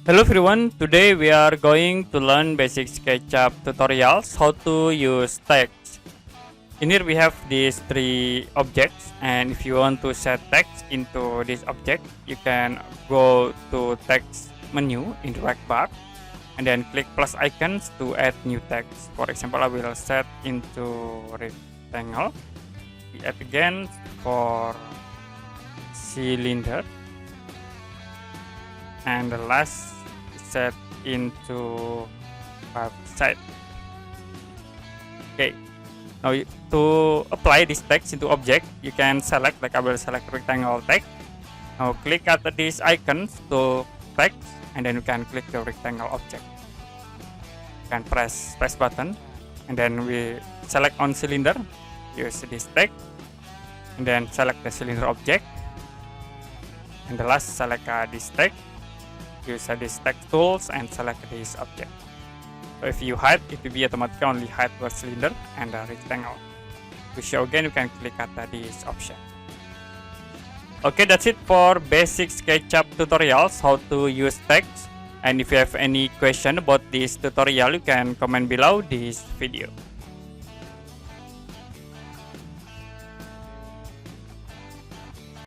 Hello everyone, today we are going to learn basic SketchUp tutorials how to use text. In here we have these three objects, and if you want to set text into this object, you can go to text menu in the right bar and then click plus icons to add new text. For example, I will set into rectangle, we add again for cylinder, and the last set into side. Okay, now to apply this text into object, you can select, like I will select rectangle text. Now click at these icons to text, and then you can click the rectangle object. You can press button, and then we select on cylinder, use this text, and then select the cylinder object, and the last select this text. Use this text tools and select this object. So if you hide, it will be automatically only hide the cylinder and the rectangle. To show again, you can click at this option. Okay, that's it for basic SketchUp tutorials how to use text. And if you have any question about this tutorial, you can comment below this video.